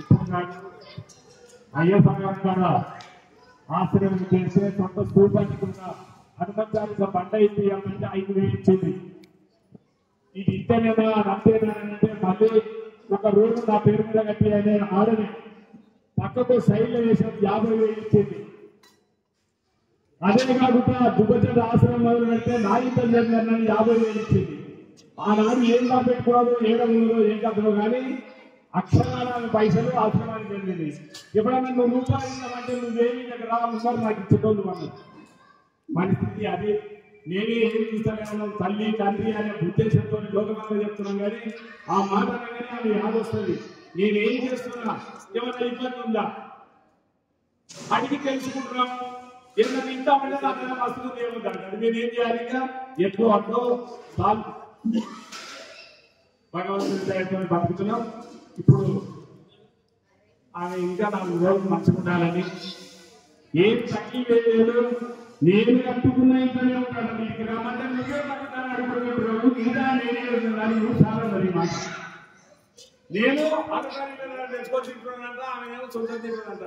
ఇప్పుడు నాకు అయ్యే సంఘం ద్వారా ఆశ్రయం చేస్తే సొంత స్కూల్ పంచుకున్న హనుమంతానికి బండ ఇప్పియాలంటే 5,000 ఇచ్చింది. ఇది ఇంతేనా అంతేనా అంటే మళ్ళీ ఒక రోడ్డు నా పేరు మీద కట్టి అనే ఆడని పక్కకు సైడ్లో వేసిన 50,000 ఇచ్చింది. అదే కాకుండా దుబ్బచంద్ర ఆశ్రమం మొదలు పెడితే నాగితల్ జరిగిన 50,000 ఇచ్చింది. ఆనాడు ఏం పెట్టుకోవడం ఏడవలో ఏం కథలో కానీ అక్షరాల పైసలు ఆశ్రమానికి వెళ్ళింది. ఎప్పుడైనా నువ్వు రూపాయలు ఇస్తామంటే నువ్వేమి దగ్గర రావాలి నాకు ఇచ్చేటోళ్ళు అన్నది మన స్థితి. అది నేనే ఏం చూస్తాను తల్లి తండ్రి అనే ఉద్దేశంతో లోకమంతా చెప్తున్నాం కానీ ఆ మాట అనగానే అది యాదొస్తుంది. నేనేం చేస్తున్నా ఏమైనా ఇబ్బంది ఉందా అడిగి తెలుసుకుంటున్నాము. ఏమైనా తింటామంటే దాని వస్తుంది ఏముందంటే నేనేం చేయాలి ఇంకా ఎట్లో అట్లో భగవంతుడి బతుకుతున్నాం. ఇప్పుడు ఆమె ఇంకా 4 రోజులు మంచుకుంటానని ఏం తగ్గి లేదు. నేను కట్టుకున్న ఇంట్లోనే ఉంటాను. మీకు రమ్మంటే నువ్వే కట్టుతాను అడుగుతున్నాడు ఇంకా నేనే నువ్వు చాలా మరి మాట నేను అధికారులు ఎక్కువ తింటున్నానంట. ఆమె సొంత తింటున్నంట.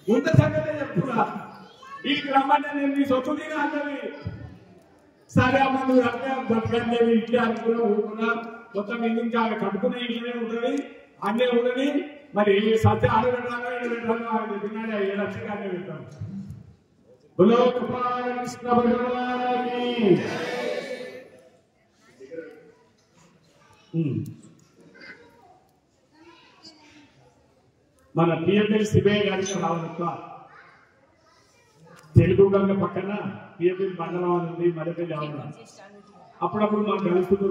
ముందు సంగతే చెప్తున్నా. వీటికి రమ్మంటే నేను నీ సొత్తు తిన అంటది. సరే అమ్మ నువ్వు రమ్మే బతకండి ఇంట్లో అనుకున్నా ఊరుకున్నా మొత్తం ఇంకా కట్టుకున్న ఇంట్లోనే ఉంటుంది అన్నీ ఉండని. మరి సత్య 6 గంటలు 7 గంటలు తిన్నాడు 7 లక్షలు పెట్టాం. కృష్ణ భగవానికి మన పిఎంఎల్ సిబిఐ గారికి రావాలి. తెలుగు గంగ పక్కన పిఎంఎల్ మండలం ఉంది మరపల్లి. అప్పుడప్పుడు మనం కలుసుకుంటూ